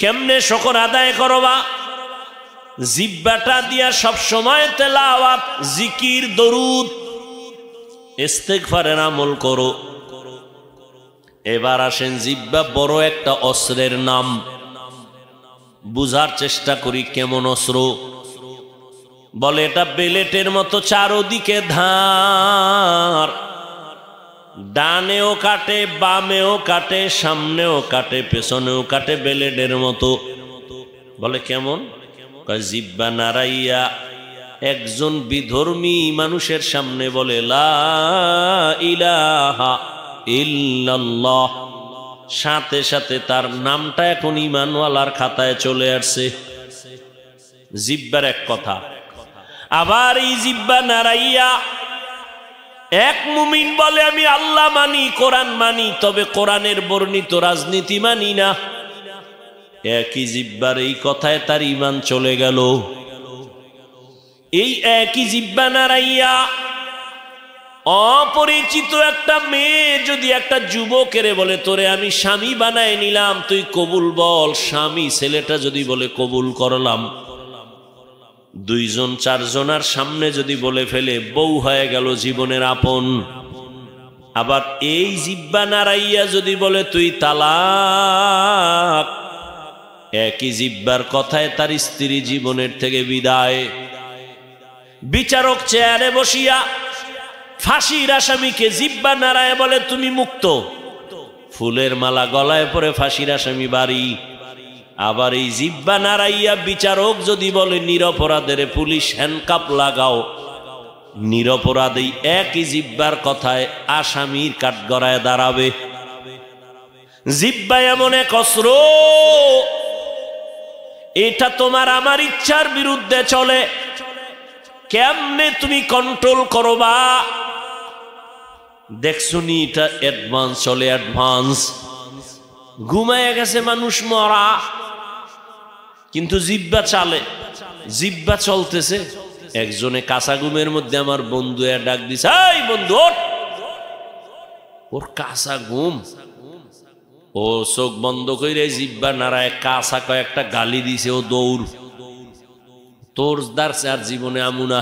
কেমনে শুকর আদায় করবা? জিহ্বাটা দিয়া সব সময় তেলাওয়াত, জিকির, দরুদ, ইস্তিগফারের আমল করো। এবার আসেন, জিহ্বা বড় একটা অস্ত্রের নাম। বুঝার চেষ্টা করি কেমন অস্ত্র। বলে এটা বেলেটের মতো, চারোদিকে ধার, ডানেও কাটে, বামেও কাটে, সামনেও কাটে, পেছনেও কাটে, বেলেটের মতো। বলে কেমন? জিহ্বা নাড়াইয়া একজন বিধর্মী মানুষের সামনে বলে লা ইলাহা ইল্লাল্লাহ, সাথে সাথে তার নামটা এখন ঈমানওয়ালার খাতায় চলে আসছে। জিহ্বার এক কথা। আবার এই জিহ্বা নাড়াইয়া এক মুমিন বলে আমি আল্লাহ মানি, কোরআন মানি, তবে কোরআনের বর্ণিত রাজনীতি মানি না। একই জিহ্বার এই কথায় তার ঈমান চলে গেল। এই একই জিহ্বা নাড়াইয়া অপরিচিত একটা মেয়ে যদি একটা যুবকের বলে তোরে আমি স্বামী বানায় নিলাম, তুই কবুল বল, স্বামী ছেলেটা যদি বলে কবুল করলাম, দুইজন চারজনার সামনে যদি বলে ফেলে, বউ হয়ে গেল জীবনের আপন। আবার এই জিহ্বা নাড়াইয়া যদি বলে তুই তালাক, একই জিহ্বার কথায় তার স্ত্রী জীবনের থেকে বিদায়। বিচারক চেয়ারে বসিয়া ফাঁসির আসামিকে জিহ্বা নাড়ায় বলে তুমি মুক্ত, ফুলের মালা গলায় পরে ফাঁসির আসামি বাড়ি। আবার এই জিহ্বা নাড়াইয়া বিচারক যদি বলে নিরপরাধের পুলিশ হ্যান্ডকাপ লাগাও, নিরপরাধী একই জিহ্বার কথায় আসামির কাঠগড়ায় দাঁড়াবে। জিহ্বা এমন এক অস্ত্র, এটা তোমার আমার ইচ্ছার বিরুদ্ধে চলে। কেমনে তুমি কন্ট্রোল করবা? দেখছুনি এটা অ্যাডভান্স চলে, অ্যাডভান্স। ঘুমায় গেছে মানুষ মরা, কিন্তু জিহ্বা চালে, জিহ্বা চলতেছে। একজনে কাঁচা ঘুমের মধ্যে আমার বন্ধু ডাক দিছে, এই বন্ধু ওঠ। ওর কাঁচা ঘুম, ও চোখ বন্ধ করে জিহ্বা নাড়ায় কাঁচা কয়েকটা গালি দিছে, ও দৌড়। তোর দাঁড়ছে আর জীবনে আমুনা,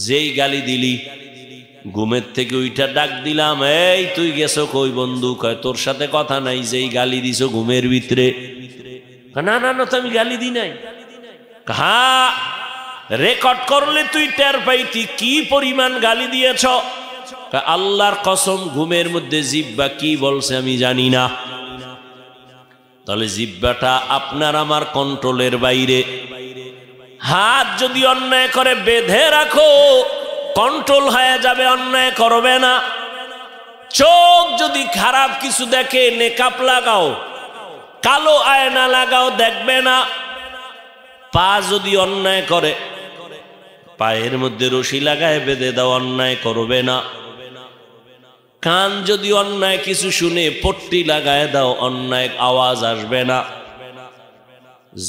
যেই গালি দিলি ঘুমের থেকে ওইটা ডাক দিলাম, এই তুই গেছো কই বন্ধু? কয় তোর সাথে কথা নাই, যেই গালি দিছো ঘুমের ভিতরে। না না না, তো আমি গালি দি নাই। হ্যাঁ, রেকর্ড করলে তুই টের পাইতি কি পরিমাণ গালি দিয়েছ। আল্লাহর কসম, ঘুমের মধ্যে জিহ্বা কি বলছে আমি জানি না। তাহলে জিহ্বাটা আপনার আমার কন্ট্রোলের বাইরে। হাত যদি অন্যায় করে বেঁধে রাখো, কন্ট্রোল হয়ে যাবে, অন্যায় করবে না। চোখ যদি খারাপ কিছু দেখে, নেকাপ লাগাও, কালো আয়না লাগাও, দেখবে না। পা যদি অন্যায় করে, পায়ের মধ্যে রশি লাগায় বেঁধে দাও, অন্যায় করবে না। কান যদি অন্যায় কিছু শুনে, পট্টি লাগায় দাও, অন্যায় আওয়াজ আসবে না।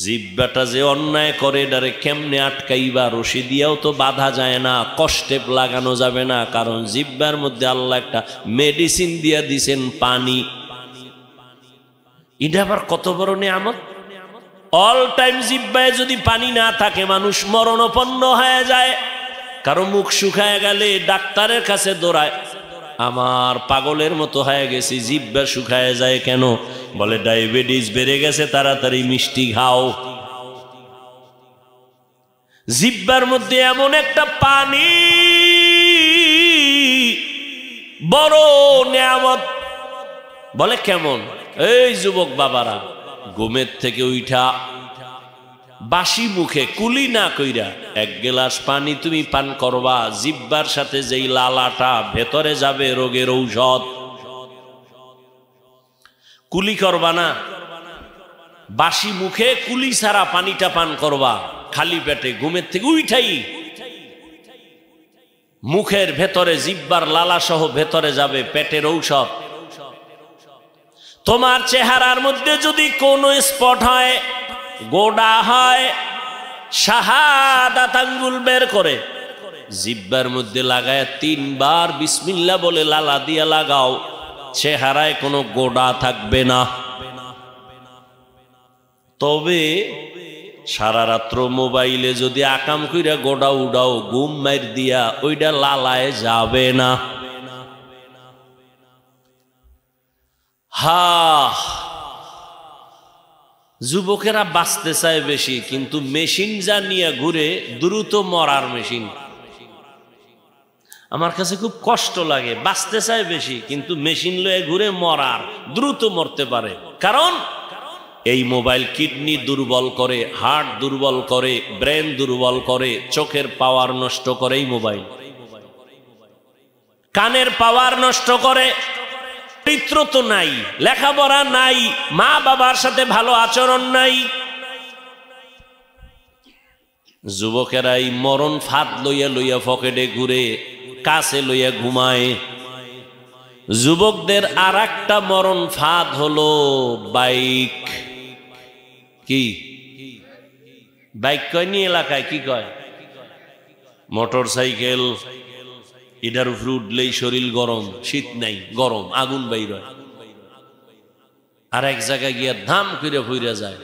জিহ্বাটা যে অন্যায় করে, এটারে কেমনে আটকাইবা? রশি দিয়েও তো বাধা যায় না, কষ্টেপ লাগানো যাবে না, কারণ জিহ্বার মধ্যে আল্লাহ একটা মেডিসিন দিয়া দিছেন, পানি। এটা আবার কত বড় নিয়ামত। অল টাইম জিহ্বায় যদি পানি না থাকে, মানুষ মরণাপন্ন হয়ে যায়। কারো মুখ শুকায় গেলে ডাক্তারের কাছে দৌড়ায়, আমার পাগলের মতো হয়ে গেছি, জিহ্বা শুকায় যায় কেন? বলে ডায়াবেটিস বেড়ে গেছে, তাড়াতাড়ি মিষ্টি খাও। জিহ্বার মধ্যে এমন একটা পানি, বড় নিয়ামত। বলে কেমন? এই যুবক বাবারা, ঘুমের থেকে উঠা বাসি মুখে কুলি না কইরা এক গ্লাস পানি তুমি পান করবা, জিহ্বার সাথে যেই লালাটা ভেতরে যাবে, রোগের ঔষধ। কুলি করবা না, বাসি মুখে কুলি ছাড়া পানিটা পান করবা, খালি পেটে ঘুমের থেকে উঠাই। মুখের ভেতরে জিহ্বার লালা সহ ভেতরে যাবে, পেটের ঔষধ। তোমার চেহারার মধ্যে যদি কোনো স্পট হয়, গোডা হয়, শাহাদাত আঙ্গুল বের করে জিহ্বার মধ্যে লাগায় 3 বার বিসমিল্লাহ বলে লালা দিয়া লাগাও, চেহারায় কোনো গোডা থাকবে না। তবে সারা রাত্র মোবাইলে যদি আকাম কইরা গোডা উডাও ঘুম মাইর দিয়া ওইটা লালায় যাবে না। যুবকেরা বাঁচতে চায় বেশি, কিন্তু মেশিন যা নিয়ে ঘুরে দ্রুত মরার মেশিন। আমার কাছে খুব কষ্ট লাগে, বাঁচতে চায় বেশি কিন্তু মেশিন লয়ে ঘুরে মরার, দ্রুত মরতে পারে। কারণ এই মোবাইল কিডনি দুর্বল করে, হার্ট দুর্বল করে, ব্রেন দুর্বল করে, চোখের পাওয়ার নষ্ট করে এই মোবাইল, কানের পাওয়ার নষ্ট করে। চরিত্র তো নাই, লেখাপড়া নাই, মা বাবার সাথে ভালো আচরণ নাই। যুবকেরা এই মরণ ফাঁদ লইয়া লইয়া পকেটে ঘুরে, কাছে লইয়া ঘুমায়। যুবকদের আর একটা মরণ ফাঁদ হলো বাইক। কি বাইক কয় নি এলাকায়? কি কয়? Motor cycle. এটার উপর উঠলেই শরীর গরম, শীত নাই, গরম, আগুন বাইর হয়। আর এক জায়গায় গিয়া ধাম করে ফইরা যায়।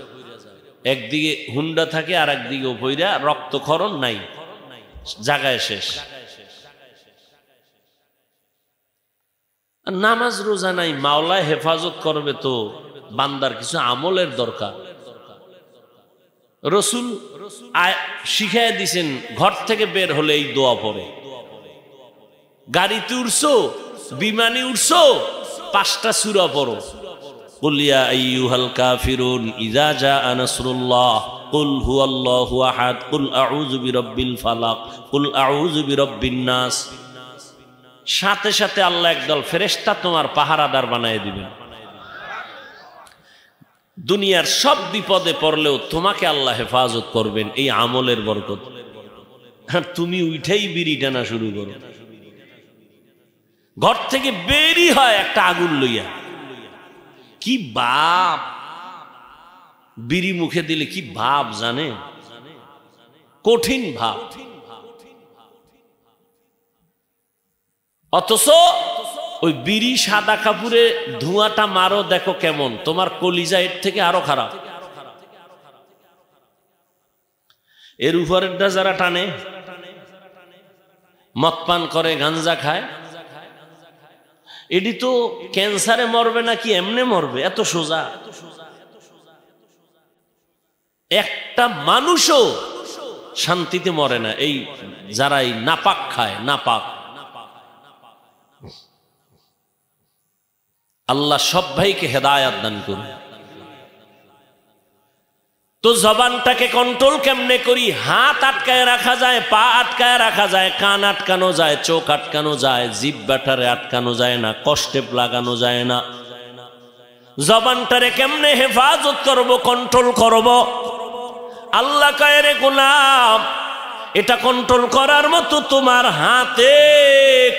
একদিকে হুন্ডা থাকে আর একদিকে ফইরা, রক্তক্ষরণ নাই, জায়গায় শেষ। নামাজ রোজা নাই, মাওলায় হেফাজত করবে তো বান্দার কিছু আমলের দরকার। রসুল শিখাই দিছেন ঘর থেকে বের হলে এই দোয়া পড়ে। গাড়িতে উঠছো, বিমানে উঠছো, 5টা সূরা পড়ো। কুল ইয়া আইয়ুহাল কাফিরুন ইযা জাআ নাসরুল্লাহ, কুল হুয়াল্লাহু আহাদ, কুল আউযু বিরাব্বিল ফালাক, কুল আউযু বিরাব্বিন নাস। সাথে সাথে আল্লাহ একদল ফেরেশতা তোমার পাহারাদার বানায় দিবেন। দুনিয়ার সব বিপদে পড়লেও তোমাকে আল্লাহ হেফাজত করবেন এই আমলের বরকত। আর তুমি উঠেই বিড়ি টানা শুরু করো, ঘর থেকে বেরি হয় একটা আগুন লইয়া। কি বাপ, বিড়ি মুখে দিলে কি ভাব জানে, কঠিন ভাব। অথচ ওই বিড়ি সাদা কাপড়ে ধোঁয়াটা মারো, দেখো কেমন, তোমার কলিজা এর থেকে আরো খারাপ। এর উপরেরটা যারা টানে, মদ পান করে, গাঞ্জা খায়, এটি তো ক্যান্সারে মরবে নাকি এমনে মরবে, এত সোজা। একটা মানুষও শান্তিতে মরে না এই যারা এই নাপাক খায়, নাপাক। আল্লাহ সব ভাইকে হেদায়াত দান করুন। তো জবানটাকে কন্ট্রোল কেমনে করি? হাত আটকায় রাখা যায়, পা আটকায় রাখা যায়, কান আটকানো যায়, চোখ আটকানো যায়, জিহ্বাটারে আটকানো যায় না, কষ্টে লাগানো যায় না। জবানটারে কেমনে হেফাজত করব, কন্ট্রোল করব? আল্লাহ কয় রে গোলাম, এটা কন্ট্রোল করার মতো তোমার হাতে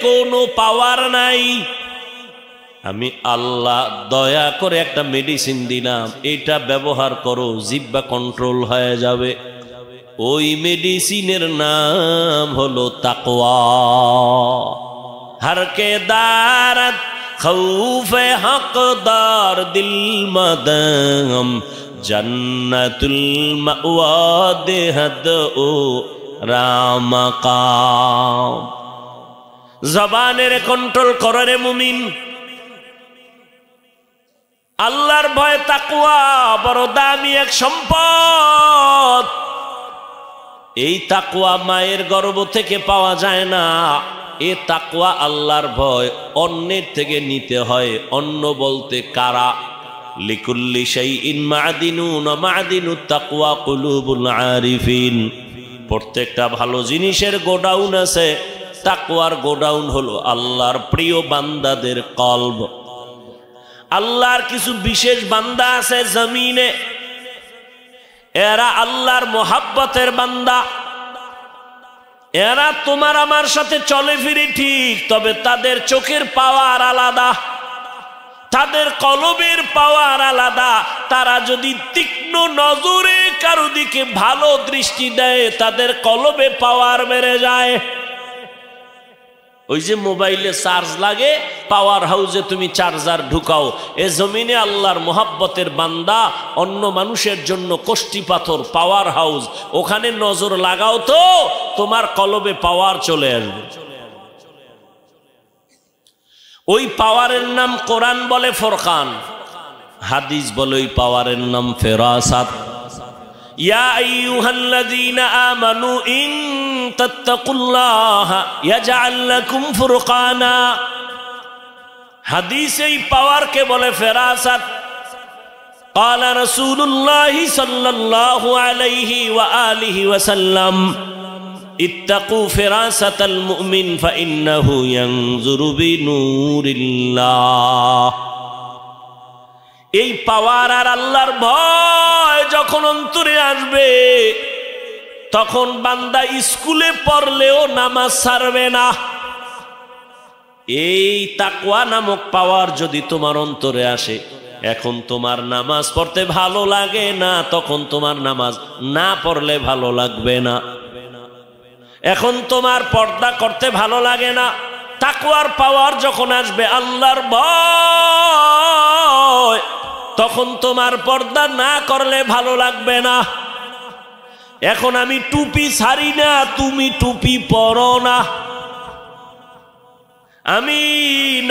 কোনো পাওয়ার নাই। আমি আল্লাহ দয়া করে একটা মেডিসিন দিলাম, এটা ব্যবহার করো, জিহ্বা কন্ট্রোল হয়ে যাবে। ওই মেডিসিনের নাম হলো তাকওয়া। হরকে দারত খৌফে হকদার দিল মদম, জান্নাতুল মাওয়া দেহদ ও রামকাম। জবানের কন্ট্রোল করে রে মুমিন। আল্লাহর ভয়, তাকওয়া বড় দামি এক সম্পদ। এই তাকওয়া মায়ের গর্ভ থেকে পাওয়া যায় না। এ তাকওয়া আল্লাহর ভয় অন্যের থেকে নিতে হয়। অন্য বলতে কারা? লিকুল্লি শাইইন মা'দিনুন ওয়া মা'দিনুত তাকওয়া কুলুবুল আরিফিন। প্রত্যেকটা ভালো জিনিসের গোডাউন আছে, তাকওয়ার গোডাউন হলো আল্লাহর প্রিয় বান্দাদের কলব। আল্লাহর কিছু বিশেষ বান্দা আছে জমিনে, এরা আল্লাহর মোহাব্বতের বান্দা। এরা তোমার আমার সাথে চলে ফিরে ঠিক, তবে তাদের চোখের পাওয়ার আলাদা, তাদের কলবের পাওয়ার আলাদা। তারা যদি তীক্ষ্ণ নজরে কারো দিকে ভালো দৃষ্টি দেয়, তাদের কলবে পাওয়ার বেড়ে যায়। ওই যে মোবাইলে চার্জ লাগে, পাওয়ার হাউসে তুমি চার্জার ঢুকাও, এ জমিনে আল্লাহর মোহাব্বতের বান্দা অন্য মানুষের জন্য কষ্টি পাথর পাওয়ার হাউস, ওখানে নজর লাগাও তো তোমার কলবে পাওয়ার চলে আসবে। ওই পাওয়ারের নাম কোরআন বলে ফুরকান, হাদিস বলে ওই পাওয়ারের নাম ফেরাসাত। ইয়া আইয়ুহাল্লাযীনা আমানু ইন তাত্তাকুল্লাহা ইয়াজআল লাকুম ফুরকানা। হাদিসে এই পাওয়ারকে বলে ফেরাসাত। قال رسول الله صلى الله عليه وآله وسلم اتقوا فراسة المؤمن فإنه ينظر بنور الله। এই পাওয়ার আর আল্লাহর ভয় যখন অন্তরে আসবে তখন বান্দা স্কুলে পড়লেও নামাজ ছাড়বে না। এই তাকওয়া নামক পাওয়ার যদি তোমার অন্তরে আসে, এখন তোমার নামাজ পড়তে ভালো লাগে না, তখন তোমার নামাজ না পড়লে ভালো লাগবে না। এখন তোমার পর্দা করতে ভালো লাগে না, তাকওয়ার পাওয়ার যখন আসবে, আল্লাহর ভয়, তখন তোমার পর্দা না করলে ভালো লাগবে না। এখন আমি টুপি ছাড়ি না, তুমি টুপি পরো না। আমি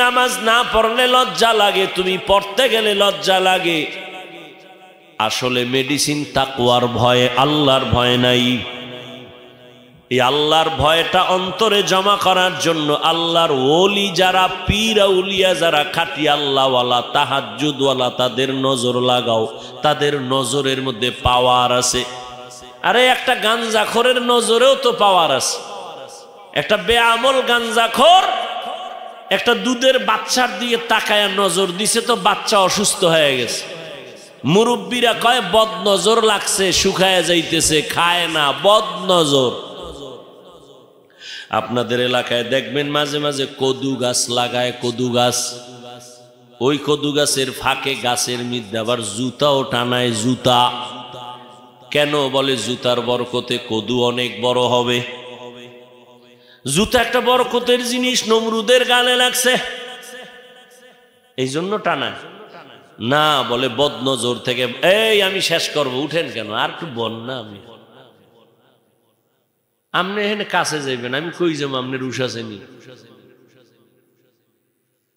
নামাজ না পড়লে লজ্জা লাগে, তুমি পড়তে গেলে লজ্জা লাগে। আসলে মেডিসিন তাকওয়ার ভয়ে, আল্লাহর ভয় নাই। এই আল্লাহর ভয়টা অন্তরে জমা করার জন্য আল্লাহর ওলি যারা, পীর আউলিয়া যারা, খাঁটি আল্লাহওয়ালা, তাহাজ্জুদওয়ালা, তাদের নজর লাগাও। তাদের নজরের মধ্যে পাওয়ার আছে। আরে একটা গাঞ্জাখোরের নজরেও তো পাওয়ার আছে। একটা বেআমল গাঞ্জাখোর একটা দুধের বাচ্চার দিয়ে তাকায়া নজর দিছে, তো বাচ্চা অসুস্থ হয়ে গেছে। মুরব্বীরা কয় বদ নজর লাগছে, শুকায় যাইতেছে, খায় না, বদ নজর। আপনাদের এলাকায় দেখবেন মাঝে মাঝে কদু গাছ লাগায়, কদু গাছ। ওই কদু গাছের ফাঁকে গাছের মধ্যে আবার জুতাও টানায়, জুতা। কেন বলে? জুতার বরকতে কদু অনেক বড় হবে। জুতা একটা বরকতের জিনিস, নমরুদের গালে লাগছে এই জন্য টানায় না। বলে বদনজর থেকে। এই আমি শেষ করব, উঠেন কেন? আর একটু বল না। আপনি এখানে কাছে যাইবেন, আমি কই যাবো? আপনার উঠাছেনি।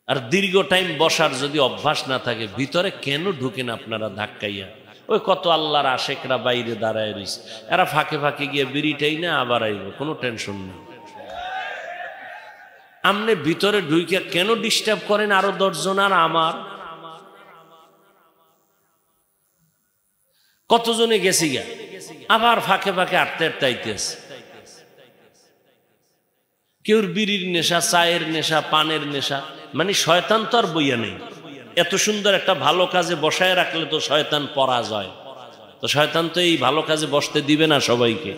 আর দীর্ঘ টাইম বসার যদি অভ্যাস না থাকে, ভিতরে কেন ঢুকেন আপনারা ধাক্কাইয়া? ওই কত আল্লাহর আশেকরা বাইরে দাঁড়ায় রইছে, এরা ফাঁকে ফাঁকে গিয়ে বিড়িটাই না আবার আইব, কোনো টেনশন নেই। আপনি ভিতরে ঢুকে কেন ডিস্টার্ব করেন আরো 10 জন? আর আমার কতজনে গেছি গা, আবার ফাঁকে ফাঁকে আটতে আটতে আইতেছে। কেউর বিড়ির নেশা, চায়ের নেশা, পানের নেশা। মানে শয়তান তো আর বইয়া নেই। এত সুন্দর একটা ভালো কাজে বসায় রাখলে তো শয়তান পরাজয়। তো শয়তান তো এই ভালো কাজে বসতে দিবে না সবাইকে,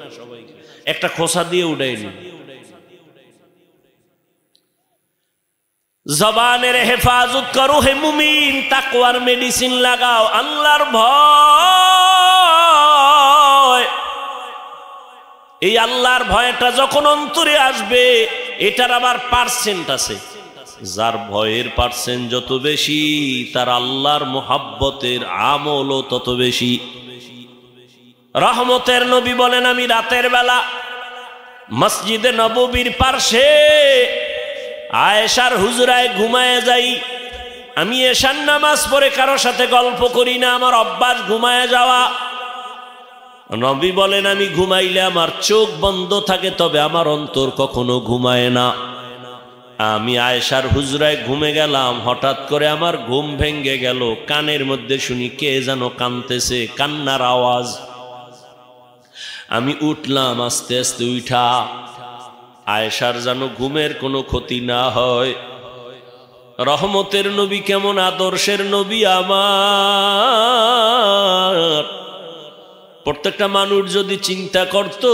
একটা খোসা দিয়ে উড়াই নিবে। জবানের হেফাজত করো হে মুমিন, তাকওয়ার মেডিসিন লাগাও, আল্লাহর ভয়। এই আল্লাহর ভয়টা যখন অন্তরে আসবে, এটার আবার পার্সেন্ট আছে। যার ভয়ের পার্সেন্ট যত বেশি, তার আল্লাহর মোহাব্বতের আমলও তত বেশি। রহমতের নবী বলেন, আমি রাতের বেলা মসজিদে নববীর পার্শ্বে আয়েশার হুজরায় ঘুমায় যাই। আমি এশার নামাজ পড়ে কারো সাথে গল্প করি না, আমার অভ্যাস ঘুমায় যাওয়া। নবী বলেন, আমি ঘুমাইলে আমার চোখ বন্ধ থাকে, তবে আমার অন্তর কখনো ঘুমায় না। আমি আয়েশার হুজরায় ঘুমে গেলাম, হঠাৎ করে আমার ঘুম ভেঙ্গে গেল। কানের মধ্যে শুনি কে যেন কাঁদতেছে, কান্নার আওয়াজ। আমি উঠলাম, আস্তে আস্তে উঠা আয়েশার যেন ঘুমের কোনো ক্ষতি না হয়। রহমতের নবী কেমন আদর্শের নবী আমার। প্রত্যেকটা মানুষ যদি চিন্তা করত,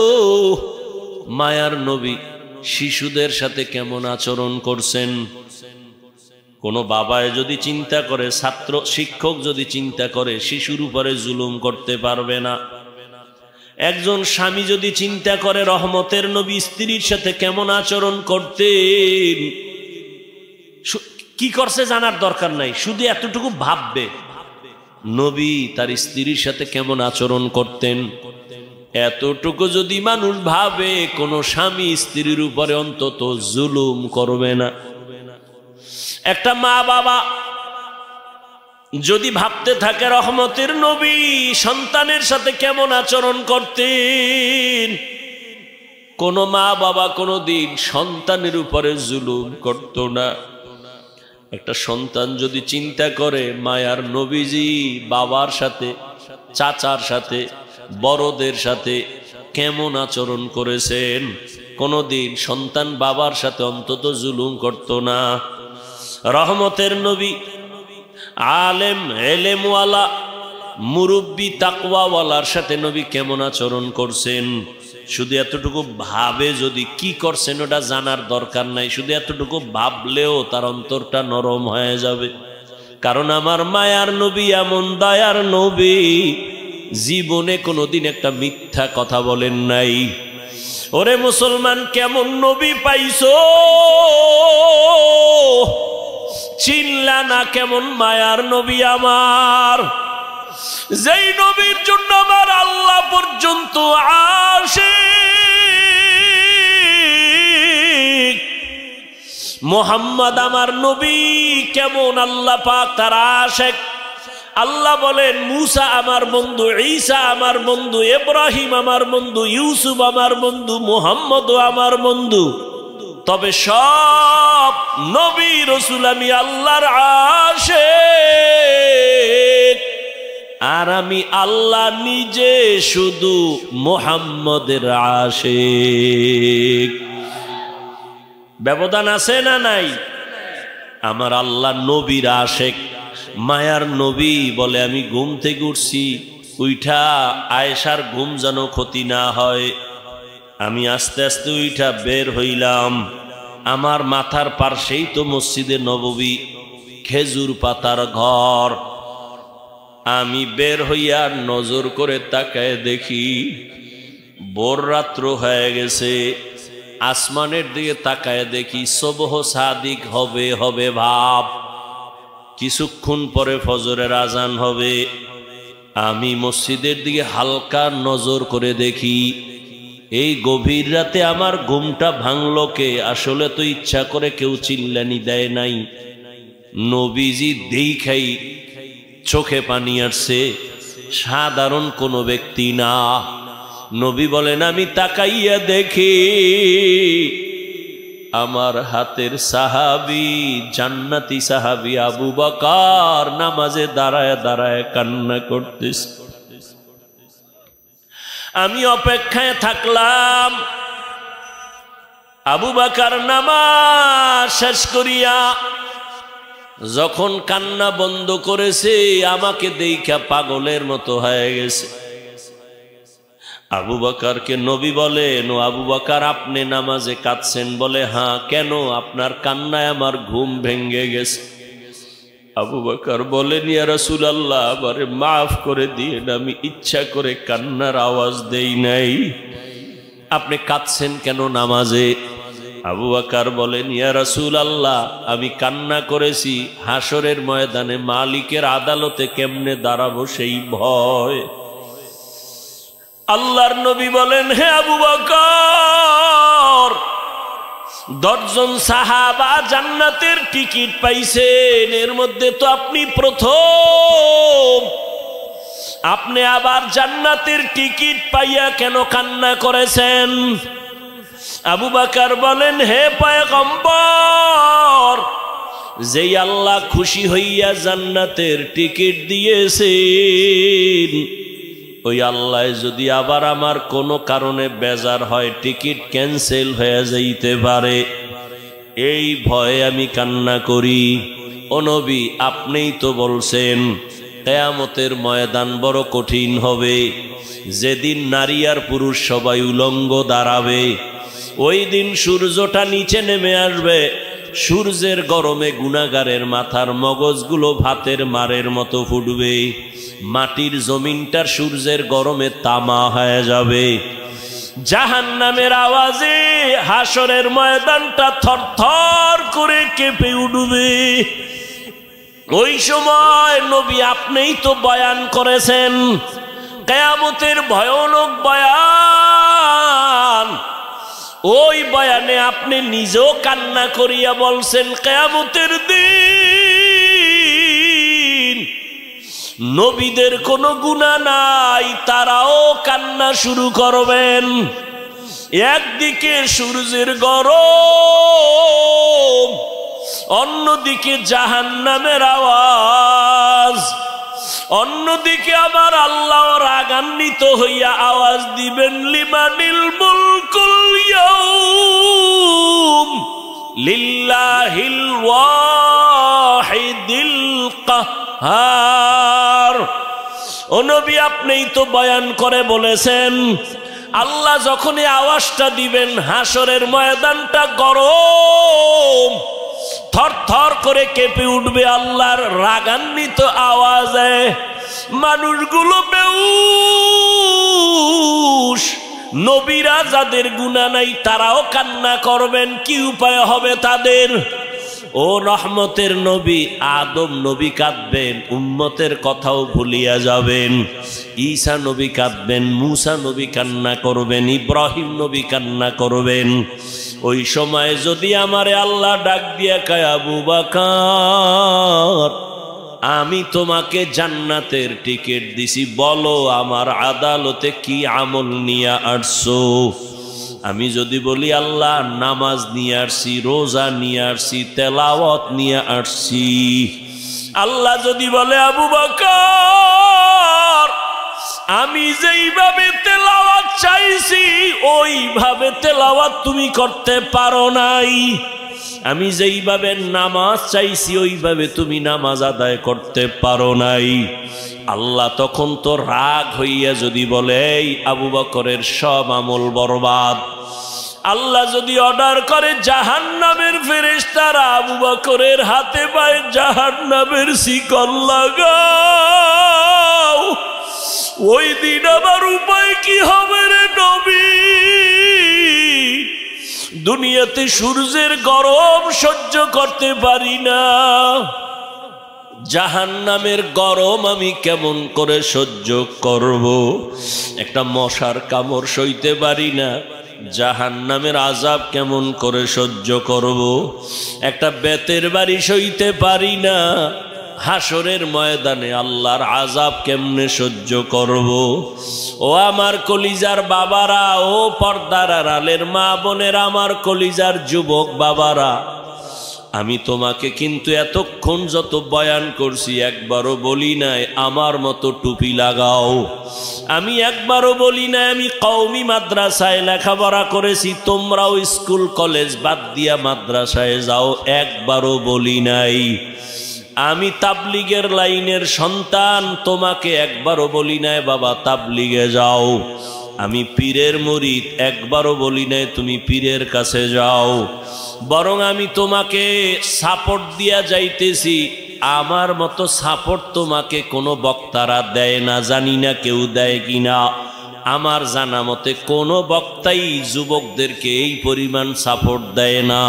মায়ার নবী শিশুদের সাথে কেমন আচরণ করছেন। কোনো বাবায় যদি চিন্তা করে, ছাত্র শিক্ষক যদি চিন্তা করে, শিশুর উপরে জুলুম করতে পারবে না। একজন স্বামী যদি চিন্তা করে রহমতের নবী স্ত্রীর সাথে কেমন আচরণ করতেন, কি করছে জানার দরকার নাই, শুধু এতটুকু ভাববে নবী তার স্ত্রীর সাথে কেমন আচরণ করতেন। এতটুকু যদি মানুষ ভাবে, কোন স্বামী স্ত্রীর উপরে অন্তত জুলুম করবে না। একটা মা বাবা যদি ভাবতে থাকে রহমতের নবী সন্তানের সাথে কেমন আচরণ করতেন, কোন মা বাবা কোনদিন সন্তানের উপরে জুলুম করত না। একটা সন্তান যদি চিন্তা করে মায়ার নবীজি বাবার সাথে, চাচার সাথে, বড়দের সাথে কেমন আচরণ করেছেন, কোনদিন সন্তান বাবার সাথে অন্তত জুলুম করত না। রহমতের নবী আলেম এলেমওয়ালা মুরব্বী তাকওয়াওয়ালার সাথে নবী কেমন আচরণ করছেন, শুধু এতটুকু ভাবে যদি কি করছেন ওটা জানার দরকার নাই, শুধু এতটুকু ভাবলেও তার অন্তরটা নরম হয়ে যাবে। কারণ আমার মায়ার নবী এমন দয়ার নবী, জীবনে কোনোদিন একটা মিথ্যা কথা বলেন নাই। ওরে মুসলমান, কেমন নবী পাইছো, চিনলা না কেমন মায়ার নবী আমার, যেই নবীর জন্য আমার আল্লাহ পর্যন্ত আশিক। মুহাম্মদ আমার নবী কেমন আল্লাহ পাক তার আশিক। আল্লাহ বলেন মুসা আমার বন্ধু, ঈসা আমার বন্ধু, ইব্রাহিম আমার বন্ধু, ইউসুফ আমার বন্ধু, মুহাম্মদও আমার বন্ধু। তবে সব নবী রাসূল আমি আল্লাহর আশিক, আর আমি আল্লাহ নিজে শুধু মুহাম্মদের আশিক। ব্যবধান আছে না নাই? আমার আল্লাহ নবীর আশিক। মায়ার নবী বলে আমি ঘুম থেকে উঠছি, উইঠা আয়েশার ঘুম যেন ক্ষতি না হয়, আমি আস্তে আস্তে উইঠা বের হইলাম। আমার মাথার পার্শ্বেই তো মসজিদে নববী, খেজুর পাতার ঘর। আমি বের হইয়া নজর করে তাকায় দেখি ভোর রাত্র হয়ে গেছে। আসমানের দিকে তাকায় দেখি সুবহ সাদিক হবে হবে ভাব, কিছুক্ষণ পরে ফজরের আজান হবে। আমি মসজিদের দিকে হালকা নজর করে দেখি এই গভীর রাতে আমার ঘুমটা ভাঙলো কে? আসলে তো ইচ্ছা করে কেউ চিল্লানি দেয় নাই, নবীজি দেখাই চোখে পানি আসছে, সাধারণ কোনো ব্যক্তি না। নবী বলেন আমি তাকাইয়া দেখি আমার হাতের সাহাবী, জান্নাতি সাহাবী আবু বকর নামাজে দাঁড়ায় দাঁড়ায় কান্না করতেছে। আমি অপেক্ষায় থাকলাম। আবু বকর নামাজ শেষ করিয়া যখন কান্না বন্ধ করেছে, আমাকে দেখা পাগলের মতো হয়ে গেছে। আবু বকরকে নবী বলেন, ও আবু বকর আপনি নামাজে কাঁদছেন? বলে হ্যাঁ। কেন? আপনার কান্নায় আমার ঘুম ভেঙে গেছে। আবু বকর বলেন, ইয়া রাসূলুল্লাহ আমারে মাফ করে দিয়েন, আমি ইচ্ছা করে কান্নার আওয়াজ দেই নাই। আপনি কাঁদছেন কেন নামাজে? আবু বকর বলেন, ইয়া রাসূলুল্লাহ আমি কান্না করেছি হাসরের ময়দানে মালিকের আদালতে কেমনে দাঁড়াবো সেই ভয়। আল্লাহর নবী বলেন, হে আবু বকর, 10 জন সাহাবা জান্নাতের টিকিট পাইছেন, এর মধ্যে তো আপনি প্রথম। আপনি আবার জান্নাতের টিকিট পাইয়া কেন কান্না করেছেন? আবু বকর বলেন, হে পয়গম্বর, যেই আল্লাহ খুশি হইয়া জান্নাতের টিকিট দিয়েছেন, ওই আল্লাহ যদি আবার আমার কোনো কারণে বেজার হয়, টিকিট ক্যান্সেল হয়ে যাইতে পারে, এই ভয়ে আমি কান্না করি। ও নবী আপনিই তো বলছেন কিয়ামতের ময়দান বড় কঠিন হবে, যেদিন নারী আর পুরুষ সবাই উলঙ্গ দাঁড়াবে, ওই দিন সূর্যটা নিচে নেমে আসবে, সূর্যের গরমে গুনাহগারের মাথার মগজগুলো ভাতের মারের মতো ফুটবে, মাটির জমিনটার সূর্যের গরমে তামা হয়ে যাবে। জাহান্নামের আওয়াজে হাসরের ময়দানটা থরথর করে কেঁপে উঠবে। ওই সময় নবী আপনিই তো বয়ান করেছেন কিয়ামতের ভয়ানক বয়ান। ওই বয়ানে আপনি নিজেও কান্না করিয়া বলছেন কিয়ামতের দিন নবীদের কোনো গুনাহ নাই, তারাও কান্না শুরু করবেন। একদিকে সূর্যের গরম, অন্যদিকে জাহান্নামের আওয়াজ, অন্যদিকে আমার আল্লাহ রাগান্বিত হইয়া আওয়াজ দিবেন লিমানিল মুলকুল ইয়াউম লিল্লাহিল ওয়াহিদিল কাহ্হার। ও নবী আপনিই তো বয়ান করে বলেছেন আল্লাহ যখনই আওয়াজটা দিবেন হাসরের ময়দানটা গরম, থরথর করে কেঁপে উঠবে আল্লাহর রাগান্বিত আওয়াজে। মানুষগুলো বেহুশ, নবীরা যাদের গুনাহ নাই তারাও কান্না করবেন। কি উপায় হবে তাদের? ও রহমতের নবী আদম নবী কাঁদবেন, উম্মতের কথাও ভুলিয়া যাবেন। ঈসা নবী কাঁদবেন, মুসা নবী কান্না করবেন, ইব্রাহিম নবী কান্না করবেন। ওই সময় যদি আমারে আল্লাহ ডাক দিয়া কয় আবু বকর আমি তোমাকে জান্নাতের টিকিট দিছি, বলো আমার আদালতে কি আমল নিয়ে আসছো? আমি যদি বলি আল্লাহ নামাজ নিয়ে আসছি, রোজা নিয়ে আসছি, তেলাওয়াত নিয়ে আসছি, আল্লাহ যদি বলে আবু বকর আমি যেইভাবে তেলাওয়াত চাইছি ওইভাবে তেলাওয়াত তুমি করতে পারো নাই, আমি যেইভাবে নামাজ চাইছি ওইভাবে তুমি নামাজ আদায় করতে পারো নাই, আল্লাহ তখন তো রাগ হইয়া যদি বলে এই আবু বকরের সব আমল বরবাদ। আল্লাহ যদি অর্ডার করে জাহান্নামের ফেরেশতারা আবু বকরের হাতে পায়ে জাহান্নামের শিকল লাগাও, ওই দিন আমার উপায় কি হবে রে নবী? দুনিয়াতে সূর্যের গরম সহ্য করতে পারি না, জাহান্নামের গরম আমি কেমন করে সহ্য করব? একটা মশার কামড় সইতে পারি না, জাহান্নামের আযাব কেমন করে সহ্য করব? একটা বেতের বাড়ি সইতে পারি না, হাসরের ময়দানে আল্লাহর আযাব কেমনে সহ্য করব? ও আমার কলিজার বাবারা, ও পর্দার আড়ালের মা বোনের, আমার কলিজার যুবক বাবারা, আমি তোমাকে কিন্তু এতক্ষণ যত বয়ান করছি একবারও বলি নাই আমার মতো টুপি লাগাও, আমি একবারও বলি নাই আমি কওমি মাদ্রাসায় লেখাপড়া করেছি তোমরাও স্কুল কলেজ বাদ দিয়া মাদ্রাসায় যাও, একবারও বলি নাই আমি তাবলিগের লাইনের সন্তান, তোমাকে একবারও বলি নাই বাবা তাবলিগে যাও, আমি পীরের মুরিদ, একবারও বলি নাই তুমি পীরের কাছে যাও, বরং আমি তোমাকে সাপোর্ট দিয়া যাইতেছি, আমার মতো সাপোর্ট তোমাকে কোনো বক্তারা দেয় না, জানি না কেউ দেয় কিনা, আমার জানা মতে কোনো বক্তাই যুবকদেরকে এই পরিমাণ সাপোর্ট দেয় না।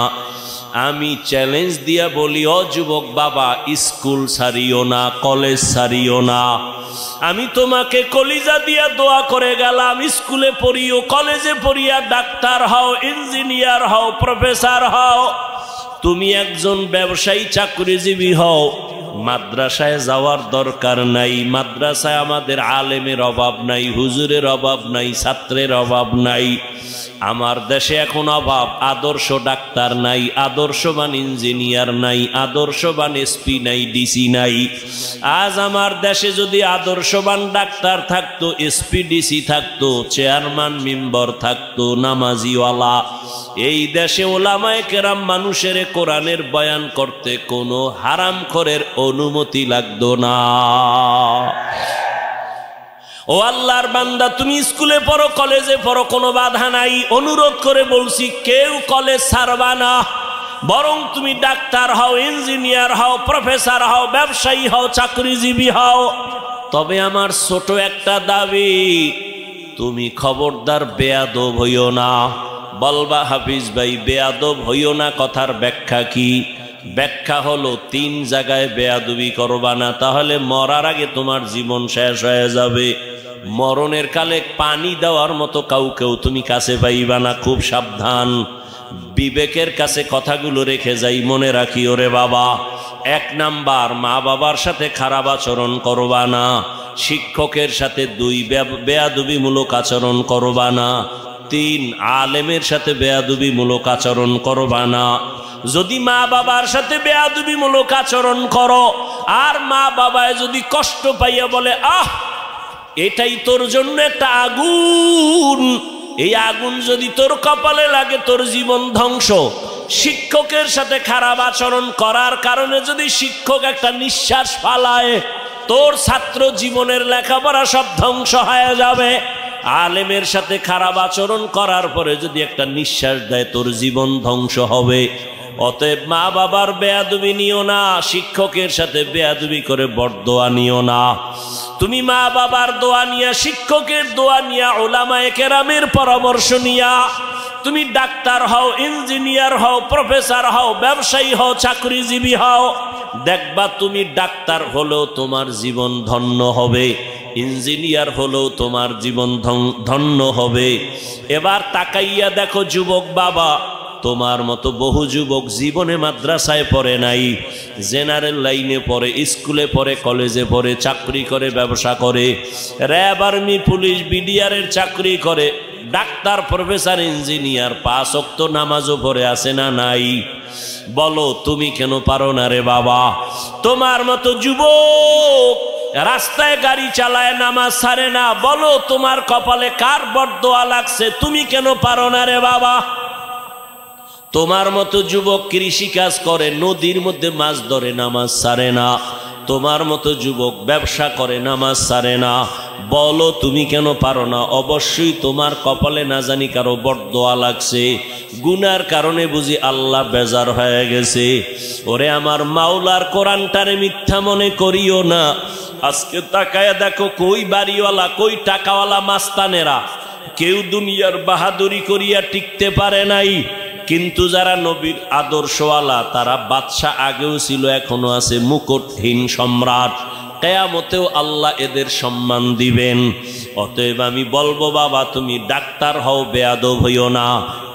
আমি চ্যালেঞ্জ দিয়া বলি ও যুবক বাবা স্কুল ছাড়িও না, কলেজ ছাড়িও না, আমি তোমাকে কলিজা দিয়া দোয়া করে গেলাম, স্কুলে পড়িও, কলেজে পড়িয়া ডাক্তার হও, ইঞ্জিনিয়ার হও, প্রফেসর হও, তুমি একজন ব্যবসায়ী চাকরিজীবী হও, মাদ্রাসায় যাওয়ার দরকার নাই, মাদ্রাসায় আমাদের আলেমের অভাব নাই, হুজুরের অভাব নাই, ছাত্রের অভাব নাই, আমার দেশে এখন অভাব আদর্শ ডাক্তার নাই, আদর্শবান ইঞ্জিনিয়ার নাই, আদর্শবান এসপি নাই, ডিসি নাই। আজ আমার দেশে যদি আদর্শবান ডাক্তার থাকতো, এসপি ডিসি থাকতো, চেয়ারম্যান মেম্বার থাকতো, নামাজিওয়ালা, এই দেশে ওলামায়ে কেরাম মানুষের কোরআনের বয়ান করতে কোনো হারামখোরের অনুমতি লাগতো না। ও আল্লাহর বান্দা তুমি স্কুলে পড়ো, কলেজে পড়ো, কোনো বাধা নাই, অনুরোধ করে বলছি কেউ কলেজ ছাড়বা না, বরং তুমি ডাক্তার হও, ইঞ্জিনিয়ার হও, প্রফেসর হও, ব্যবসায়ী হও, চাকরিজীবী হও। তবে আমার ছোট একটা দাবি, তুমি খবরদার বেয়াদব হইও না। বলবা হাফিজ ভাই বেয়াদব হইও না কথার ব্যাখ্যা কি? ব্যাখ্যা হলো 3 জায়গায় বেয়াদবি করবা না, তাহলে মরার আগে তোমার জীবন শেষ হয়ে যাবে। মরণের কালে পানি দেওয়ার মতো কাউকেও তুমি কাছে পাইবা না, খুব সাবধান। বিবেকের কাছে কথাগুলো রেখে যাই, মনে রাখি ওরে বাবা। 1 নাম্বার, মা বাবার সাথে খারাপ আচরণ করবা না। শিক্ষকের সাথে 2 বেয়াদবিমূলক আচরণ করবা না। 3 আলেমের সাথে বেয়াদবিমূলক আচরণ করবা না। যদি মা বাবার সাথে বেয়াদবিমূলক আচরণ করো আর মা বাবায় যদি কষ্ট পাইয়া বলে আহ এটাই তোর জন্য একটা আগুন, এই আগুন যদি তোর কপালে লাগে তোর জীবন ধ্বংস। শিক্ষকের সাথে খারাপ আচরণ করার কারণে যদি শিক্ষক একটা নিঃশ্বাস ফালায়, তোর ছাত্র জীবনের লেখাপড়া সব ধ্বংস হয়ে যাবে। আলেমের সাথে খারাপ আচরণ করার পরে যদি একটা নিঃশ্বাস দেয়, তোর জীবন ধ্বংস হবে। অতএব মা বাবার বেয়াদবি নিও না, শিক্ষকের সাথে বেয়াদবি করে বরদোয়া নিও না। তুমি মা বাবার দোয়া নিয়া, শিক্ষকের দোয়া নিয়া, উলামায়ে কেরামের পরামর্শ নিয়া তুমি ডাক্তার হও, ইঞ্জিনিয়ার হও, প্রফেসর হও, ব্যবসায়ী হও, চাকরিজীবী হও। দেখবা তুমি ডাক্তার হলেও তোমার জীবন ধন্য হবে, ইঞ্জিনিয়ার হলেও তোমার জীবন ধন্য হবে। এবার তাকাইয়া দেখো যুবক বাবা, তোমার মতো বহু যুবক জীবনে মাদ্রাসায় পড়ে নাই, জেনারেল লাইনে পড়ে, স্কুলে পড়ে, কলেজে পড়ে, চাকরি করে, ব্যবসা করে, র্যাব, আর্মি, পুলিশ, বিডিআরের চাকরি করে, ডাক্তার, প্রফেসর, ইঞ্জিনিয়ার, 5 ওয়াক্ত নামাজও পড়ে আছে না নাই? বলো তুমি কেন পারো না রে বাবা? তোমার মতো যুবক রাস্তায় গাড়ি চালায়, নামাজ ছাড়ে না, বলো তোমার কপালে কার বরদোয়া লাগছে? তুমি কেন পারো না রে বাবা? তোমার মতো যুবক কৃষি কাজ করে, নদীর মধ্যে মাছ ধরে, নামাজ ছাড়ে না। তোমার মতো যুবক ব্যবসা করে, নামাজ ছাড়ে না। বলো তুমি কেন পারো না? অবশ্যই তোমার কপালে না জানি কারো বরদোয়া লাগছে, গুনার কারণে বুঝি আল্লাহ বেজার হয়ে গেছে। ওরে আমার মাওলার কোরআনটারে মিথ্যা মনে করিও না। আজকে তাকায়া দেখো, কই বাড়িওয়ালা, কই টাকাওয়ালা মাস্তানেরা কেউ দুনিয়ার বাহাদুরি করিয়া টিকতে পারে নাই, কিন্তু যারা নবীর আদর্শওয়ালা তারা বাদশা আগেও ছিল, এখনো আছে, মুকুটহীন সম্রাট। কিয়ামতেও আল্লাহ এদের সম্মান দিবেন। অতএব আমি বলবো বাবা, তুমি ডাক্তার হও, বেয়াদব হইও না,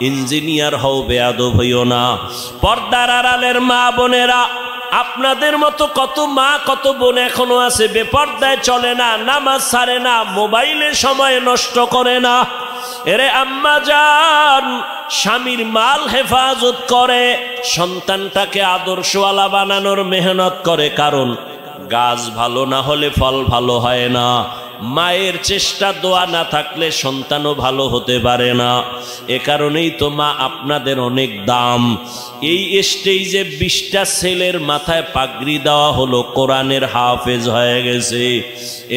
ইঞ্জিনিয়ার হও, বেয়াদব হইও না। পর্দার আড়ালের মা বোনেরা, আপনাদের মতো কত মা কত বোন এখনো আছে বেপর্দায় চলে না, নামাজ ছাড়ে না, মোবাইলে সময় নষ্ট করে না। এরে আম্মা জান, স্বামীর মাল হেফাজত করে, সন্তানটাকে আদর্শওয়ালা বানানোর মেহনত করে, কারণ গাছ ভালো না হলে ফল ভালো হয় না। মায়ের চেষ্টা, দোয়া না থাকলে সন্তানও ভালো হতে পারে না। এ কারণেই তো মা আপনাদের অনেক দাম। এই স্টেজে 20টা ছেলের মাথায় পাগড়ি দেওয়া হলো, কোরআনের হাফেজ হয়ে গেছে।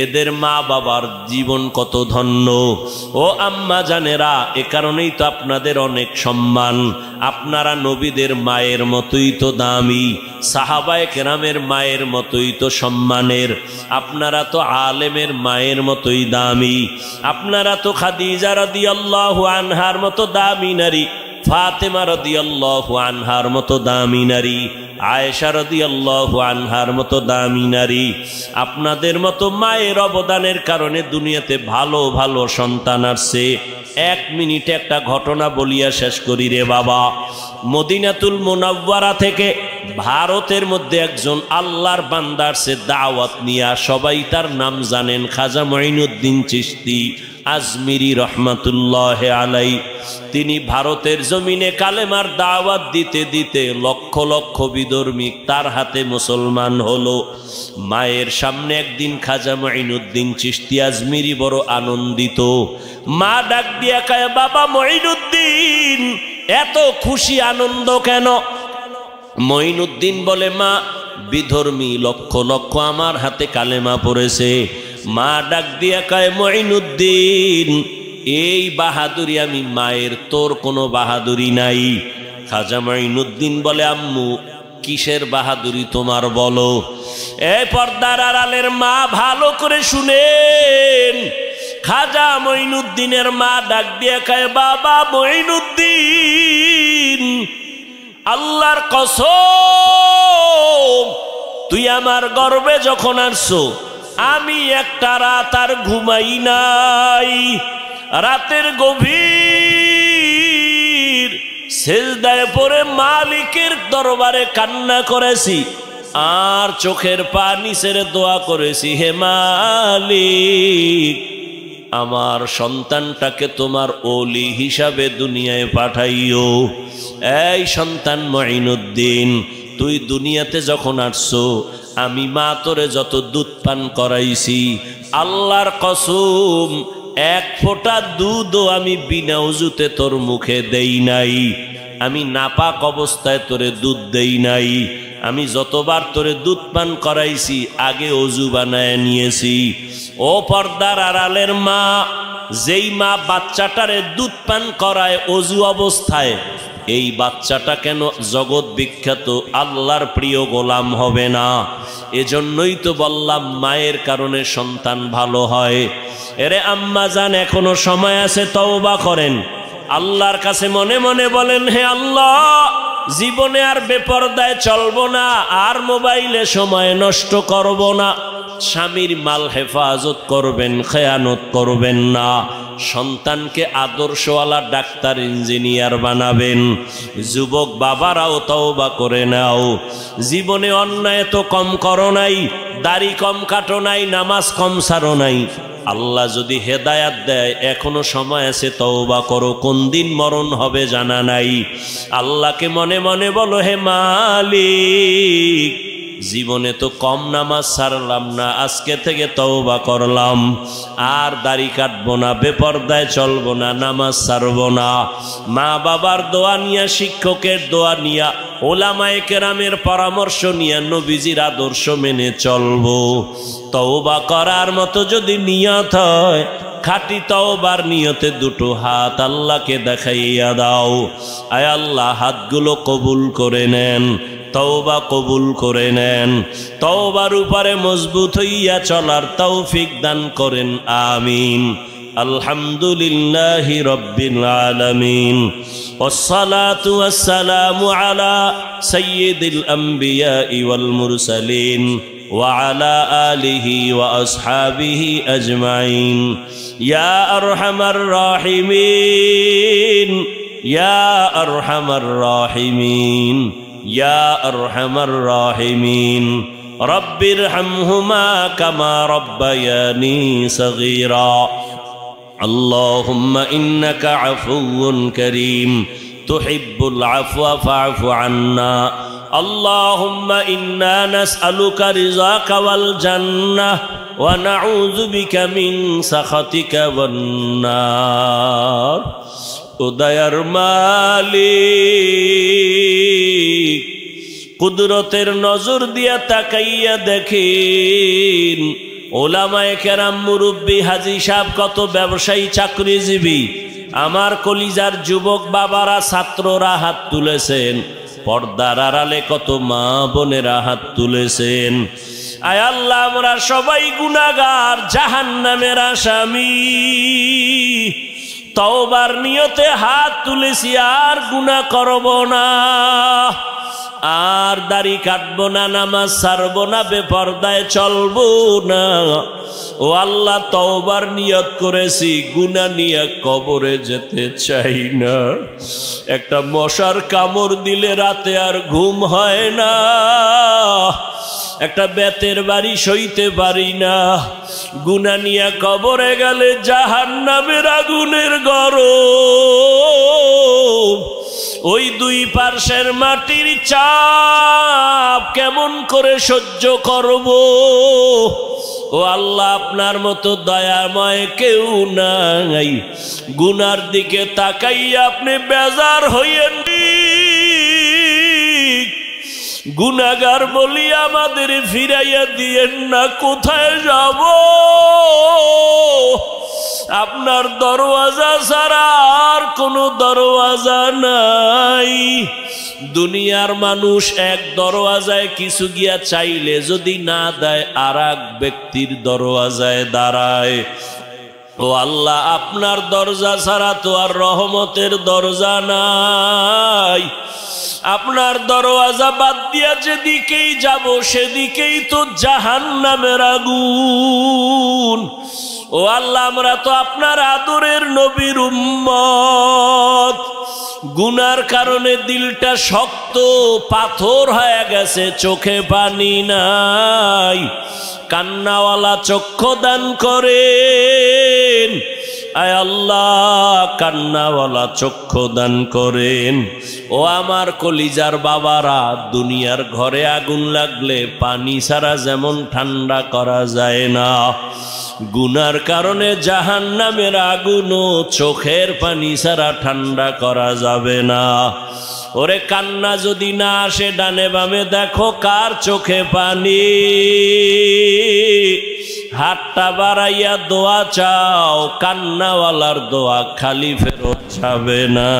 এদের মা বাবার জীবন কত ধন্য। ও আম্মা জানেরা, এ কারণেই তো আপনাদের অনেক সম্মান। আপনারা নবীদের মায়ের মতোই তো দামি, সাহাবায়ে কেরামের মায়ের মতোই তো সম্মানের। আপনারা তো আলেমের মায়ের মতোই দামি। আপনারা তো খাদিজা রাদিয়াল্লাহু আনহার মতো দামি নারী, ফাতেমা রাদিয়াল্লাহু আনহার মতো দামি নারী, আয়েশা রাদিয়াল্লাহু আনহার মতো দামি নারী। আপনাদের মতো মায়ের অবদানের কারণে দুনিয়াতে ভালো ভালো সন্তান আসছে। 1 মিনিটে একটা ঘটনা বলিয়া শেষ করি রে বাবা। মদিনাতুল মুনাওয়ারা থেকে ভারতের মধ্যে একজন আল্লাহর বান্দা আসছে দাওয়াত নিয়া। সবাই তার নাম জানেন, খাজা মঈনুদ্দিন চিশতি আজমিরি রহমাতুল্লাহ আলাই। তিনি ভারতের জমিনে কালেমার দাওয়াত দিতে দিতে লক্ষ লক্ষ বিধর্মী তার হাতে মুসলমান হলো। মায়ের সামনে একদিন খাজা মঈনুদ্দিন চিশতি আজমিরি বড় আনন্দিত। মা ডাক দিয়া কয়, বাবা মঈনুদ্দিন, এত খুশি আনন্দ কেন? মঈনুদ্দিন বলে, মা, বিধর্মী লক্ষ লক্ষ আমার হাতে কালেমা পড়েছে। মা ডাক দিয়া কয়, মঈনুদ্দিন, এই বাহাদুরি আমি মায়ের, তোর কোনো বাহাদুরি নাই। খাজা মাইনুদ্দিন বলে, আম্মু কিসের বাহাদুরি তোমার বলো? এই পর্দার আড়ালের মা ভালো করে শুনেন, খাজা মঈনুদ্দিনের মা ডাক দিয়ে কয়, বাবা মঈনুদ্দিন, আল্লাহর কসম, তুই আমার গর্বে যখন আসছো আমি একটা রাত আর ঘুমাই নাই। রাতের গভীর সেজদায় পড়ে মালিকের দরবারে কান্না করেছি, আর চোখের পানি ছেড়ে দোয়া করেছি, হে মালিক, আমার সন্তানটাকে তোমার ওলি হিসাবে দুনিয়ায় পাঠাইও। এই সন্তান মঈনুদ্দিন, তুই দুনিয়াতে যখন আসছো আমি মা তোরে যত দুধ পান করাইছি, আল্লাহর কসম এক ফোঁটা দুধও আমি বিনা উজুতে তোর মুখে দেই নাই, আমি নাপাক অবস্থায় তোরে দুধ দেই নাই। আমি যতবার তোরে দুধ পান করাইছি আগে অজু বানায় নিয়েছি। ও পর্দার আড়ালের মা, যেই মা বাচ্চাটারে দুধ পান করায় অজু অবস্থায়, এই বাচ্চাটা কেন জগৎ বিখ্যাত আল্লাহর প্রিয় গোলাম হবে না? এজন্যই তো বললাম মায়ের কারণে সন্তান ভালো হয়। এরে আম্মা জান, এখনো সময় আছে, তওবা করেন, আল্লাহর কাছে মনে মনে বলেন, হে আল্লাহ, জীবনে আর বেপরদায় চলবো না, আর মোবাইলে সময় নষ্ট করব না, স্বামীর মাল হেফাজত করবেন, খেয়ানত করবেন না, সন্তানকে আদর্শওয়ালা ডাক্তার ইঞ্জিনিয়ার বানাবেন। যুবক বাবারাও তওবা করে নাও, জীবনে অন্যায় তো কম করো নাই, দাড়ি কম কাটো নাই, নামাজ কম ছাড়ো নাই। আল্লাহ যদি হেদায়াত দেয় এখনো সময় আছে, তওবা করো, কোন দিন মরণ হবে জানা নাই। আল্লাহকে মনে মনে বলো, হে মালিক, জীবনে তো কম নামাজ ছাড়লাম না, আজকে থেকে তওবা করলাম, আর দাড়ি কাটবো না, বেপরদায় চলবো না, নামাজ ছাড়বো না। মা বাবার দোয়া নিয়া, শিক্ষকের দোয়া নিয়া, ওলামায়ে কেরামের পরামর্শ নিয়া নবীজির আদর্শ মেনে চলবো। তওবা করার মতো যদি নিয়ত হয়, খাঁটি তওবার নিয়তে দুটো হাত আল্লাহকে দেখাইয়া দাও। আয় আল্লাহ, হাতগুলো কবুল করে নেন, তওবা কবুল করে নেন, তওবার উপরে মজবুত হইয়া চলার তৌফিক দান করেন, আমিন। আলহামদুলিল্লাহি রাব্বিল আলামিন, ওয়াসসালাতু ওয়াসসালামু আলা সাইয়্যিদিল আমবিয়াই ওয়াল মুরসালিন ওয়া আলা আলিহি ওয়া আসহাবিহি আজমাইন। ইয়া আরহামার রাহিমিন, ইয়া আরহামার রাহিমিন, ইয়া আরহামার রাহিমিন। রব্বিরহামহুমা কামা রব্বায়ানি সগীরা। আল্লাহুম্মা ইন্নাকা আফুউন কারীম তুহিব্বুল আফওয়া ফা'ফু আন্না। আল্লাহুম্মা ইন্না নাসআলুকা রিযাকা ওয়াল জান্নাহ ওয়া নাউযু বিকা মিন সাখাতিকা ওয়ান নার। ও দয়ার মালিক, কুদরতের নজর দিয়া তাকাইয়া দেখেন, ওলামায়ে কেরাম, মুরব্বী, হাজী সাহেব, কত ব্যবসায়ী, চাকরিজীবী, আমার কলিজার যুবক বাবারা, ছাত্ররা হাত তুলেছেন, পর্দার আড়ালে কত মা বোনেরা হাত তুলেছেন। আয় আল্লাহ, আমরা সবাই গুনাহগার, জাহান্নামের আসামি। তওবার নিয়তে হাত তুলেছি, আর গুনাহ করব না, আর দাড়ি কাটবো না, নামাজ ছাড়বো না, বেপরদায় চলবো না। ও আল্লাহ, তওবার নিয়ত করেছি, গুনাহ নিয়ে কবরে যেতে চাই না। একটা মশার কামড় দিলে রাতে আর ঘুম হয় না, একটা বেতের বাড়ি সইতে পারি না। গুনাহ নিয়ে কবরে গেলে জাহান্নামের আগুনের গরম, ওই দুই পার্শ্বের মাটির চাপ কেমন করে সহ্য করব? ও আল্লাহ, আপনার মতো দয়াময় কেউ নাই। গুনার দিকে তাকাইয়া আপনি বেজার হইয়েন, গুনাহগার বলি আমাদের ফিরাইয়া দিয়েন না। কোথায় যাব? আপনার দরওয়াজা ছাড়া আর কোনো দরওয়াজা নাই। দুনিয়ার মানুষ এক দরওয়াজায় কিছু গিয়া চাইলে যদি না দেয় আর এক ব্যক্তির দরওয়াজায় দাঁড়ায়। ও আল্লাহ, আপনার দরজা ছাড়া তো আর রহমতের দরজা নাই। আপনার দরওয়াজা বাদ দিয়া যেদিকেই যাব সেদিকেই তো জাহান্নামের আগুন। ও আল্লাহ, আমরা তো আপনার আদরের নবীর উম্মত। গুনার কারণে দিলটা শক্ত পাথর হয়ে গেছে, চোখে পানি নাই। কান্নাওয়ালা চক্ষু দান করেন, আয় আল্লাহ, কান্নাওয়ালা চক্ষু দান করেন। ও আমার কলিজার বাবারা, দুনিয়ার ঘরে আগুন লাগলে পানি ছাড়া যেমন ঠান্ডা করা যায় না, গুনার কারণে জাহান্নামের আগুনও চোখের পানি ছাড়া ঠান্ডা করা যাবে না। ওরে কান্না যদি না আসে, ডানে বামে দেখো কার চোখে পানি। হাতটা বাড়াইয়া দোয়া চাও, কান্নাওয়ালার দোয়া খালি ফেরত যাবে না।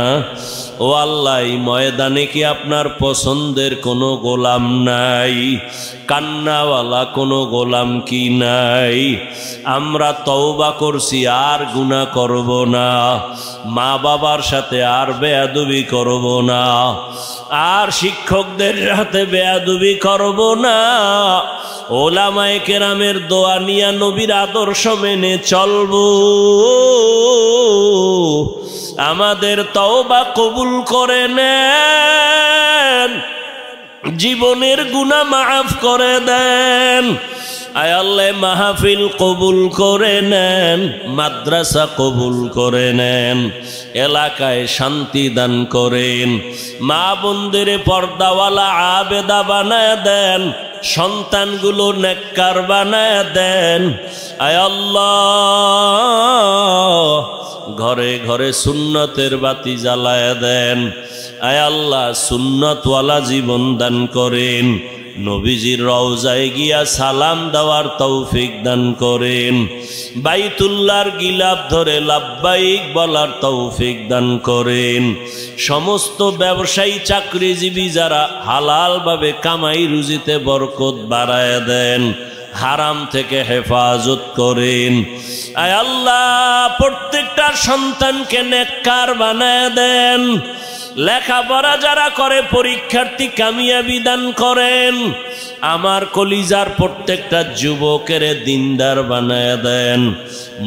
ও আল্লাহ, এই ময়দানে কি আপনার পছন্দের কোনো গোলাম নাই? কান্নাওয়ালা কোনো গোলাম কি নাই? আমরা তওবা করছি, আর গুনাহ করব না। মা বাবার সাথে আর বেয়াদবি করব না, আর শিক্ষকদের সাথে বেয়াদবি করব না। ওলামায়ে কেরামের দোয়া নিয়া নবীর আদর্শ মেনে চলবো। আমাদের তওবা কবুল করে নেন, জীবনের গুনাহ মাফ করে দেন। আয় আল্লাহ, মাহফিল কবুল করে নেন, মাদ্রাসা কবুল করে নেন, এলাকায় শান্তি দান করেন। মা বোনদের পর্দাওয়ালা আবেদা বানায় দেন, সন্তানগুলো নেককার বানায় দেন। আয় আল্লাহ, ঘরে ঘরে সুন্নতের বাতি জ্বালায় দেন। আয় আল্লাহ, সুন্নতওয়ালা জীবন দান করেন। নবীজির রওজায় গিয়া সালাম দেওয়ার তৌফিক দান করেন। বাইতুল্লাহর গিলাফ ধরে লাব্বাইক বলার তৌফিক দান করেন। সমস্ত ব্যবসায়ী চাকরিজীবী যারা হালালভাবে কামাই রুজিতে বরকত বাড়ায় দেন, হারাম থেকে হেফাজত করেন। আয় আল্লাহ, প্রত্যেকটা সন্তানকে নেককার বানায় দেন। লেখাপড়া যারা করে পরীক্ষার্থী কামিয়াবি দান করেন। আমার কলিজার প্রত্যেকটা যুবকের দিনদার বানায় দেন।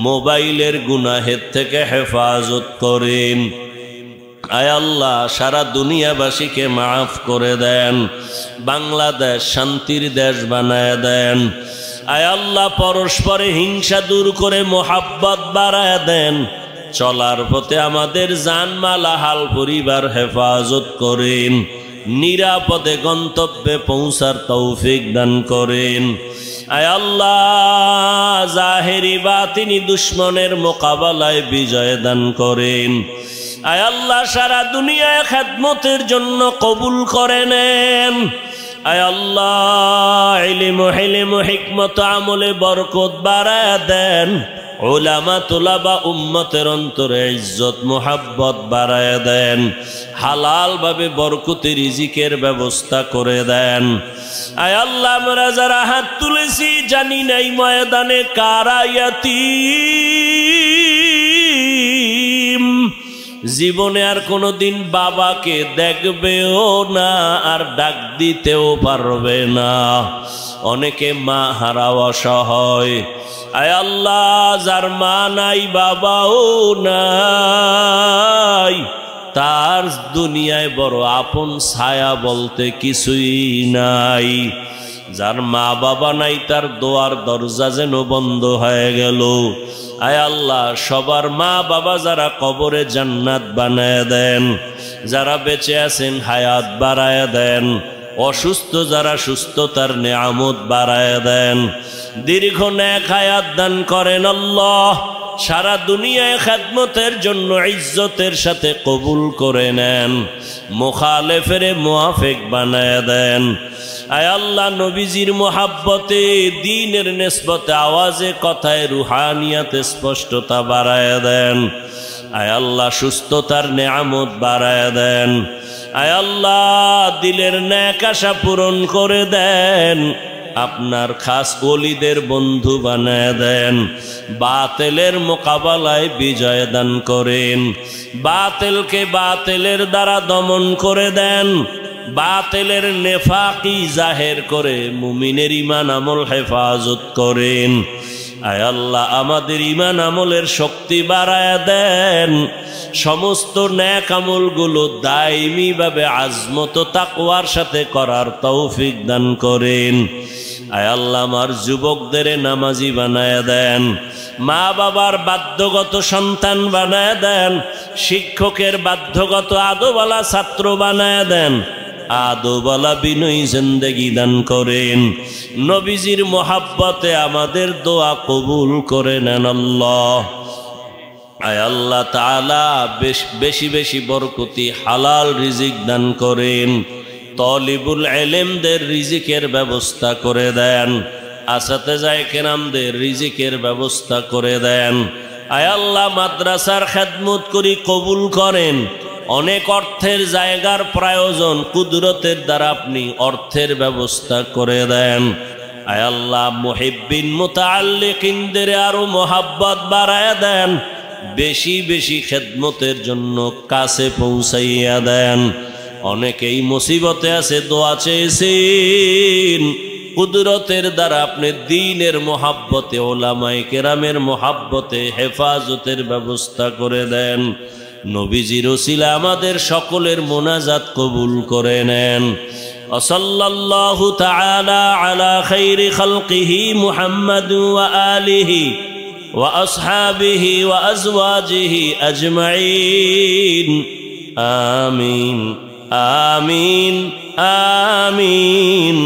মোবাইলের গুনাহের থেকে হেফাজত করেন। আয় আল্লাহ, সারা দুনিয়াবাসীকে মাফ করে দেন। বাংলাদেশ শান্তির দেশ বানায় দেন। আয় আল্লাহ, পরস্পরে হিংসা দূর করে মোহাব্বত বাড়ায় দেন। চলার পথে আমাদের জানমাল হাল পরিবার হেফাজত করেন। নিরাপদে গন্তব্যে পৌঁছার তৌফিক দান করেন। আয় আল্লাহ, জাহেরি বাতিনি দুশ্মনের মোকাবেলায় বিজয় দান করেন। আয় আল্লাহ, সারা দুনিয়ায় খেদমতের জন্য কবুল করে নেন। আয় আল্লাহ, ইলম হিকমত আমলে বরকত বাড়ায় দেন। উলামা তুলাবা উম্মতের অন্তরে ইজ্জত মুহাব্বত বাড়ায় দেন। হালাল ভাবে বরকতি রিজিকের ব্যবস্থা করে দেন। আয় আল্লাহ, আমরা যারা হাত তুলেছি জানি নাই ময়দানে কারা ইয়াতীম, জীবনে আর কোনোদিন বাবাকে দেখবেও না, আর ডাক দিতেও পারবে না। অনেকে মা হারাও অসহায়। আয় আল্লাহ, যার মা নাই বাবাও নাই, তার দুনিয়ায় বড় আপন ছায়া বলতে কিছুই নাই। যার মা বাবা নাই, তার দোয়ার দরজা যেন বন্ধ হয়ে গেল। আয় আল্লাহ, সবার মা বাবা যারা কবরে জান্নাত বানায় দেন, যারা বেঁচে আছেন হায়াত বাড়ায় দেন, অসুস্থ যারা সুস্থতার নেয়ামত বাড়ায় দেন, দীর্ঘ নেক হায়াত দান করেন। আল্লাহ, সারা দুনিয়ায় খেদমতের জন্য ইজ্জতের সাথে কবুল করে নেন। মুখালেফের মুআফিক বানায় দেন। আয় আল্লাহ নবীজির মোহাব্বতে দ্বীনের নিসবতে আওয়াজে কথায় রুহানিয়াতে স্পষ্টতা বাড়ায় দেন। আয় আল্লাহ সুস্থতার নেয়ামত বাড়ায় দেন। আয় আল্লাহ দিলের নেক আশা পূরণ করে দেন। আপনার খাস ওলিদের বন্ধু বানায় দেন। বাতিলের মোকাবেলায় বিজয় দান করেন। বাতিলকে বাতিলের দ্বারা দমন করে দেন। বাতিলের নেফাকি জাহের করে মুমিনের ঈমান আমল হেফাজত করেন। আয় আল্লাহ আমাদের ঈমান আমলের শক্তি বাড়ায় দেন। সমস্ত নেক আমলগুলো দায়মি ভাবে আজমত তাকওয়ার সাথে করার তৌফিক দান করেন। আয় আল্লাহ আমার যুবকদের নামাজি বানায় দেন। মা বাবার বাধ্যগত সন্তান বানায় দেন। শিক্ষকের বাধ্যগত আদবওয়ালা ছাত্র বানায় দেন। আদবওয়ালা বিনয়ী জিন্দেগি দান করেন। নবীজির মোহাব্বতে আমাদের দোয়া কবুল করে নেন আল্লাহ। আয় আল্লাহ তাআলা বেশি বেশি বরকতি হালাল রিজিক দান করেন। তলিবুল ইলমদের রিজিকের ব্যবস্থা করে দেন। আসাতেজায়ে কেরামদের রিজিকের ব্যবস্থা করে দেন। আয় আল্লাহ মাদ্রাসার খেদমত করি কবুল করেন। অনেক অর্থের জায়গার প্রয়োজন, কুদরতের দ্বারা আপনি অর্থের ব্যবস্থা করে দেন। আয় আল্লাহ মুহিব্বিন মুতাআল্লিকিনদের আরো মোহাব্বত বাড়ায় দেন। বেশি বেশি খেদমতের জন্য কাছে পৌঁছাইয়া দেন। অনেকেই মুসিবতে আছে, দোয়া চেয়েছেন। কুদরতের দ্বারা আপনি দ্বীনের মোহাব্বতে উলামায়ে কেরামের মোহাব্বতে হেফাজতের ব্যবস্থা করে দেন। নবীজির ওসিলা আমাদের সকলের মোনাজাত কবুল করে নেন। সাল্লাল্লাহু তাআলা আলা খাইরি খালকিহি মুহাম্মাদ ওয়া আলিহি ওয়া আসহাবিহি ওয়া আজওয়াজিহি আজমাইন। আমিন আমিন আমিন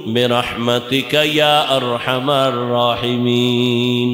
বিরহমাতিকা ইয়া আরহামার রাহিমিন।